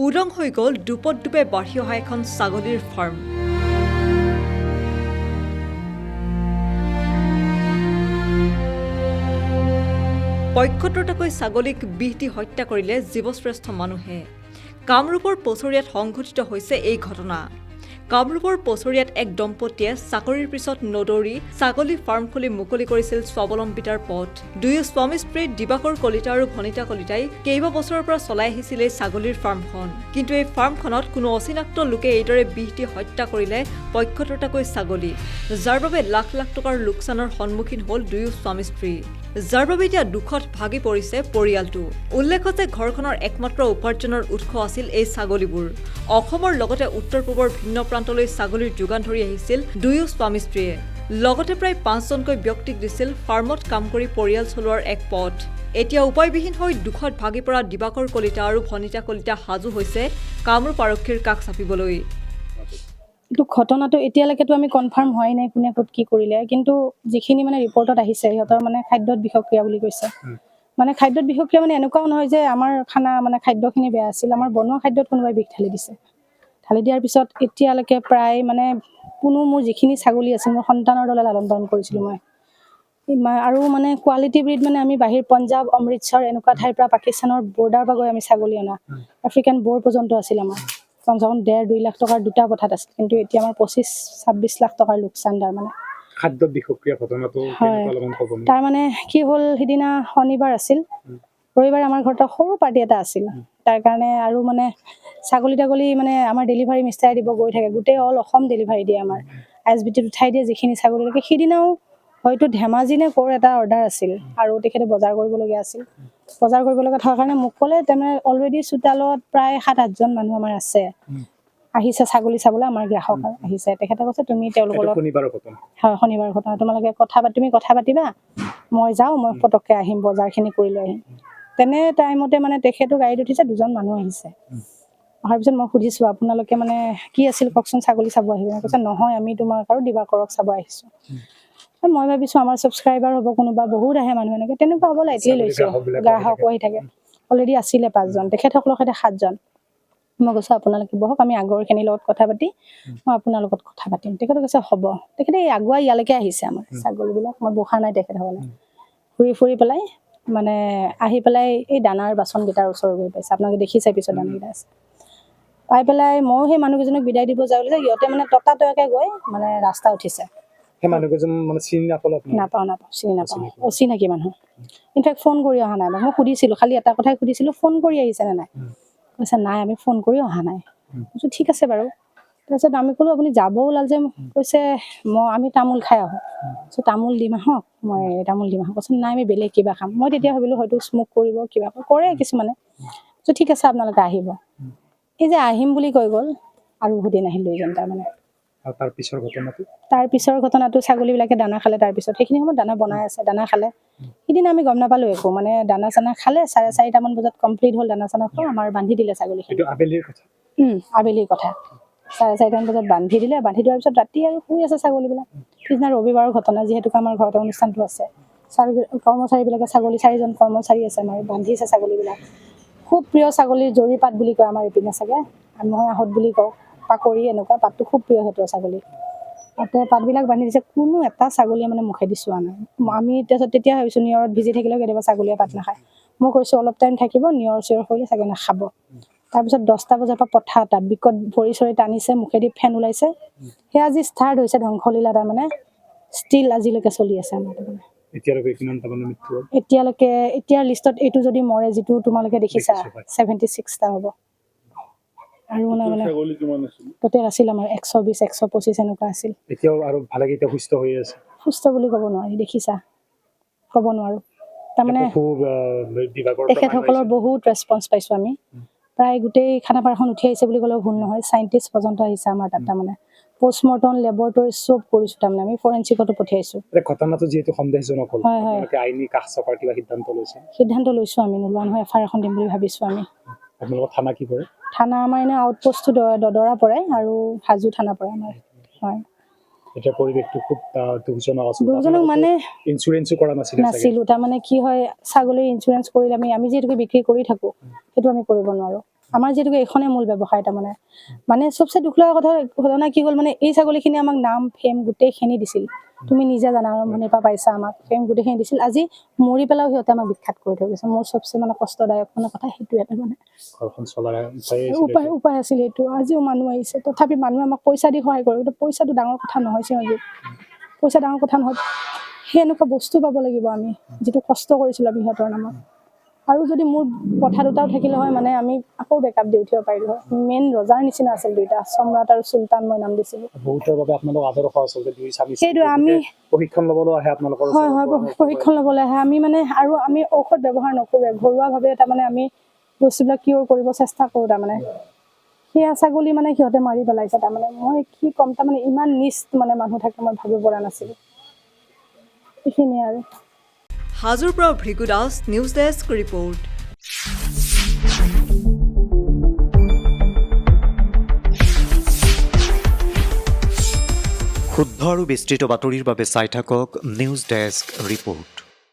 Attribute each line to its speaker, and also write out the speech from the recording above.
Speaker 1: উদং হৈ গ'ল দুপত দুপে বাঢ়ি অহা এখন ছাগলীৰ ফাৰ্ম। পক্ষতৰ্তাকৈ ছাগলীক বিষ দি হত্যা কৰিলে জীৱশ্ৰেষ্ঠ মানুহে। কামৰূপৰ পছৰিয়াত সংঘটিত হৈছে এই ঘটনা। কামৰূপৰ পছৰিয়াত এক দম্পতীয়ে চাকৰিৰ পিছত নদৌৰি ছাগলী ফাৰ্ম খুলি মুকলি কৰিছিল স্বাৱলম্বিতাৰ পথ। দুয়ো স্বামী স্ত্ৰী দিবাকৰ কলিতা আৰু ভনিতা কলিতাই কেইবা বছৰৰ পৰা চলাই আহিছিল এই ছাগলীৰ ফাৰ্মখন। কিন্তু এই ফাৰ্মখনত কোনো অচিনাক্ত লোকে এইদৰে বিষ দি হত্যা কৰিলে পক্ষতৰ্তাকৈ ছাগলী, যাৰ বাবে লাখ লাখ টকাৰ লোকচানৰ সন্মুখীন হ'ল দুয়ো স্বামী স্ত্ৰী, যাৰ বাবে এতিয়া দুখত ভাগি পৰিছে পৰিয়ালটো। উল্লেখ যে ঘৰখনৰ একমাত্ৰ উপাৰ্জনৰ উৎস আছিল এই ছাগলীবোৰ। অসমৰ লগতে উত্তৰ পূবৰ ভিন্ন প্ৰান্তলৈ ছাগলীৰ যোগান ধৰি আহিছিল দুয়ো স্বামী স্ত্ৰীয়ে। লগতে প্ৰায় 5জনকৈ ব্যক্তিক দিছিল ফাৰ্মত কাম কৰি পৰিয়াল চলোৱাৰ এক পথ। এতিয়া উপায়বিহীন হৈ দুখত ভাগি পৰা দিবাকৰ কলিতা আৰু ভনিতা কলিতা সাজু হৈছে কামৰূপ আৰক্ষীৰ কাষ চাপিবলৈ।
Speaker 2: কিন্তু ঘটনাটো এতিয়ালৈকেতো আমি কনফাৰ্ম হোৱাই নাই কোনে ক'ত কি কৰিলে, কিন্তু যিখিনি মানে ৰিপৰ্টত আহিছে সিহঁতৰ মানে খাদ্যত বিষক্ৰিয়া বুলি কৈছে। মানে খাদ্যত বিষক্ৰিয়া মানে এনেকুৱাও নহয় যে আমাৰ খানা মানে খাদ্যখিনি বেয়া আছিল, আমাৰ বনোৱা খাদ্যত কোনোবাই বিষ ঢালি দিছে। ঢালি দিয়াৰ পিছত এতিয়ালৈকে প্ৰায় মানে কোনো মোৰ যিখিনি ছাগলী আছিল মোৰ সন্তানৰ দৰে লালন পালন কৰিছিলোঁ মই। আৰু মানে কোৱালিটি ব্ৰিড মানে আমি বাহিৰ পঞ্জাৱ, অমৃতসৰ এনেকুৱা ঠাইৰ পৰা পাকিস্তানৰ বৰ্ডাৰ পৰা গৈ আমি ছাগলী অনা, আফ্ৰিকান বৰ পৰ্যন্ত আছিল আমাৰ। কমচে কম 1.5-2 লাখ টকাৰ দুটা পথাত আছিল, কিন্তু এতিয়া আমাৰ 25-26 লাখ টকাৰ লোকচান। তাৰ মানে
Speaker 3: খাদ্য বিষক্ৰিয়া ঘটনাটো অলপমান ক'ব নেকি?
Speaker 2: তাৰ মানে কি হ'ল, সিদিনা শনিবাৰ আছিল, ৰবিবাৰে আমাৰ ঘৰত সৰু পাৰ্টি এটা আছিল। তাৰ কাৰণে আৰু মানে ছাগলী তাগলী মানে আমাৰ ডেলিভাৰী মিষ্টাৰে দিব গৈ থাকে, গোটেই অল অসম ডেলিভাৰী দিয়ে আমাৰ। ISBTত উঠাই দিয়ে যিখিনি ছাগলী থাকে। সিদিনাও হয়তো ধেমাজি নে ক'ৰ এটা অৰ্ডাৰ আছিল আৰু তেখেতে বজাৰ কৰিবলগীয়া আছিল। বজাৰ কৰিবলগীয়া থকাৰ কাৰণে মোক ক'লে তাৰমানে অলৰেডি চোতালত প্ৰায় 7-8জন মানুহ আমাৰ আছে, আহিছে ছাগলী চাবলৈ, আমাৰ গ্ৰাহক আহিছে। তেখেতে কৈছে তুমি তেওঁলোকৰ লগত, হয় শনিবাৰ ঘটনা, তোমালোকে তুমি কথা পাতিবা, মই যাওঁ, মই পটককৈ আহিম, বজাৰখিনি কৰি লৈ আহিম। তেনে টাইমতে মানে তেখেতো গাড়ীত উঠিছে, 2জন মানুহ আহিছে। অহাৰ পিছত মই সুধিছোঁ আপোনালোকে মানে কি আছিল কওকচোন, ছাগলী চাব আহিব? কৈছে নহয়, আমি তোমাক আৰু দিবাকৰক চাব আহিছোঁ। মই ভাবিছোঁ আমাৰ ছাবস্ক্ৰাইবাৰ হ'ব কোনোবা, বহুত আহে মানুহ এনেকৈ, তেনেকুৱা হ'ব লাইটলি লৈছোঁ। গ্ৰাহকো আহি থাকে, অলৰেডি আছিলে 5জন, তেখেতসকলৰ সৈতে 7জন। মই কৈছোঁ আপোনালোকে বহক, আমি আগৰখিনিৰ লগত কথা পাতি মই আপোনাৰ লগত কথা পাতিম। তেখেতে কৈছে হ'ব। তেখেতে আগুৱাই ইয়ালৈকে আহিছে আমাৰ ছাগলীবিলাক, মই বহা নাই তেখেতসকলে। ফুৰি পেলাই মানে আহি পেলাই এই দানাৰ বাচনকেইটাৰ ওচৰ গৈ পাইছে, আপোনালোকে দেখিছে পিছত দানাকেইটা আছে। পাই পেলাই ময়ো সেই মানুহকেইজনক বিদায় দিব যাওঁ যে সিহঁতে মানে ততাতৈয়াকৈ গৈ মানে ৰাস্তা উঠিছে।
Speaker 3: সেই মানুহকেইজন মানে চিনি নাপালোঁ?
Speaker 2: নাপাওঁ, চিনি নাপাওঁ, অচিনাকি মানুহ। ইনফেক্ট ফোন কৰি অহা নাই। মই সুধিছিলোঁ, খালি এটা কথাই সুধিছিলোঁ, ফোন কৰি আহিছেনে নাই? কৈছে নাই, আমি ফোন কৰি অহা নাই। কৈছোঁ ঠিক আছে বাৰু। তাৰপিছত আমি ক'লোঁ আপুনি যাব ওলাল যে? কৈছে আমি তামোল খাই আহোঁ। কৈছোঁ তামোল দিম আহক, মই তামোল দিম আহক। কৈছোঁ নাই, আমি বেলেগ কিবা খাম। মই তেতিয়া ভাবিলোঁ হয়তো স্মক কৰিব, কিবা কৰে কিছুমানে। কৈছোঁ ঠিক আছে আপোনালোকে আহিব। এই যে আহিম বুলি কৈ গ'ল আৰু উভতি নাহিল 2জন। তাৰমানে তাৰ পিছৰ ঘটনাটো ছাগলীবিলাকে দানা খালে। তাৰপিছত সেইখিনি সময়ত দানা বনাই আছে, দানা খালে। সিদিনা আমি গম নাপালোঁ একো, মানে দানা চানা খালে, 4:30মান বজাত কমপ্লিট হ'ল দানা চানা খোৱা, আমাৰ বান্ধি দিলে ছাগলীখিনি। আবেলিৰ কথা 4:30মান বজাত বান্ধি দিলে। বান্ধি দিয়াৰ পিছত ৰাতি আৰু শুই আছে ছাগলীবিলাক। পিছদিনা ৰবিবাৰৰ ঘটনা, যিহেতুকে আমাৰ ঘৰতে অনুষ্ঠানটো আছে, কৰ্মচাৰীবিলাকে ছাগলী 4জন কৰ্মচাৰী আছে আমাৰ, বান্ধিছে ছাগলীবিলাক। খুব প্ৰিয় ছাগলীৰ জৰি পাত বুলি কয় আমাৰ এইপিনে চাগে, মই আহঁত বুলি কওঁ, পাকৰি এনেকুৱা পাতটো খুব প্ৰিয় সিহঁতৰ ছাগলী। তাতে পাতবিলাক বান্ধি দিছে, কোনো এটা ছাগলীয়ে মানে মুখেদি চোৱা নাই। আমি তেতিয়া ভাবিছোঁ নিয়ৰত ভিজি থাকিলেও কেতিয়াবা ছাগলীয়ে পাত নাখায়। মই কৈছোঁ অলপ টাইম থাকিব, নিয়ৰ চিয়ৰ কৰিলে চাগে নাখাব। তাৰপিছত 10টা বজাৰ পৰা পঠা এটা বিকট ভৰি চৰি টানিছে, মুখেদি ফেন ওলাইছে। সেয়া আজি ষ্টাৰ্ট হৈছে ধ্বংসলীলা, তাৰমানে ষ্টিল আজিলৈকে চলি আছে আমাৰ। এতিয়ালৈকে এতিয়াৰ লিষ্টত এইটো যদি মৰে, যিটো তোমালোকে দেখিছা, 76টা হ'ব। আৰু মানে টোটেল আছিল আমাৰ 120-125 এনেকুৱা আছিল।
Speaker 3: এতিয়াও আৰু ভালেকেইটা সুস্থ হৈ আছে? সুস্থ
Speaker 2: বুলি ক'ব নোৱাৰি, দেখিছা, ক'ব নোৱাৰোঁ। তাৰমানে তেখেতসকলৰ বহুত ৰেছপন্স পাইছোঁ আমি। প্ৰায় গোটেই খানাপাৰাখন উঠি আহিছে বুলি ক'লেও ভুল নহয়। চাইণ্টিষ্ট পৰ্যন্ত আহিছে আমাৰ তাত। তাৰমানে পষ্টমৰ্টম, লেবৰেটৰী চব কৰিছোঁ। তাৰমানে আমি ফৰেঞ্চিকতো পঠিয়াইছোঁ।
Speaker 3: ঘটনাটো যিহেতু সন্দেহজনক হ'ল, আইনী কাষ চপাৰ কিবা
Speaker 2: সিদ্ধান্ত লৈছোঁ আমি, নোলোৱা নহয়, FIR এখন দিম বুলি ভাবিছোঁ আমি।
Speaker 3: আপোনালোকৰ থানা কি পৰে?
Speaker 2: থানা আমাৰ এনে আউটপোষ্টটো দদৰা পৰে আৰু হাজো থানা পৰে আমাৰ। হয়,
Speaker 3: এতিয়া পৰিৱেশটো খুব
Speaker 2: দুখজনক মানে
Speaker 3: ইঞ্চুৰেঞ্চো কৰা
Speaker 2: নাছিলোঁ। তাৰমানে কি হয়, ছাগলীৰ ইঞ্চুৰেঞ্চ কৰিলে আমি যিহেতুকে বিক্ৰী কৰি থাকোঁ, সেইটো আমি কৰিব নোৱাৰোঁ। আমাৰ যিহেতুকে এইখনে মূল ব্যৱসায় তাৰমানে মানে চবচে দুখ লগা ঘটনা কি হ'ল মানে এই ছাগলীখিনি আমাক নাম ফেম গোটেইখিনি দিছিল তুমি নিজে জানা আৰম্ভণিৰ পৰা পাইছা আমাক ফেম গোটেইখিনি দিছিল আজি মৰি পেলাও সিহঁতে আমাক বিখ্যাত কৰি থৈ গৈছে মোৰ চবচে মানে কষ্টদায়ক মানে কথা সেইটোৱে মানে
Speaker 3: ঘৰখন চলাৰ
Speaker 2: উপায় আছিল এইটো আজিও মানুহ আহিছে তথাপি মানুহে আমাক পইচা দি সহায় কৰে কিন্তু পইচাটো ডাঙৰ কথা নহয় চিৰঞ্জীৱ পইচা ডাঙৰ কথা নহয় সেই এনেকুৱা বস্তু পাব লাগিব আমি যিটো কষ্ট কৰিছিলোঁ আমি সিহঁতৰ নামত আৰু যদি মোৰ কথা দুটাও থাকিলে হয় মানে আমি আকৌ বেকআপ দি উঠিব পাৰিলোঁ হয় মেইন ৰজাৰ নিচিনা আছিল দুইটা সম্ৰাট আৰু চুলতান মই নাম দিছিলোঁ
Speaker 3: বহুতৰ বাবে আপোনালোক আদৰ্শ আচলতে দুই স্বামী
Speaker 2: সেইটো আমি
Speaker 3: প্ৰশিক্ষণ ল'বলৈ আহে আপোনালোকৰ
Speaker 2: হয় প্ৰশিক্ষণ ল'বলৈ আহে আমি মানে আৰু আমি ঔষধ ব্যৱহাৰ নকৰোঁৱে ঘৰুৱাভাৱে তাৰমানে আমি বস্তুবিলাক কিয়ৰ কৰিব চেষ্টা কৰোঁ তাৰমানে সেয়া ছাগলী মানে সিহঁতে মাৰি পেলাইছে তাৰমানে মই কি ক'ম তাৰমানে ইমান নিচ মানে মানুহ থাকে মই ভাবিব পৰা নাছিলোঁ এইখিনিয়ে আৰু
Speaker 1: হাজোৰ পৰা Bhrigu Das news desk report
Speaker 4: শুদ্ধ আৰু বিস্তৃত বাতৰিৰ বাবে চাই থাকক নিউজ ডেস্ক ৰিপৰ্ট।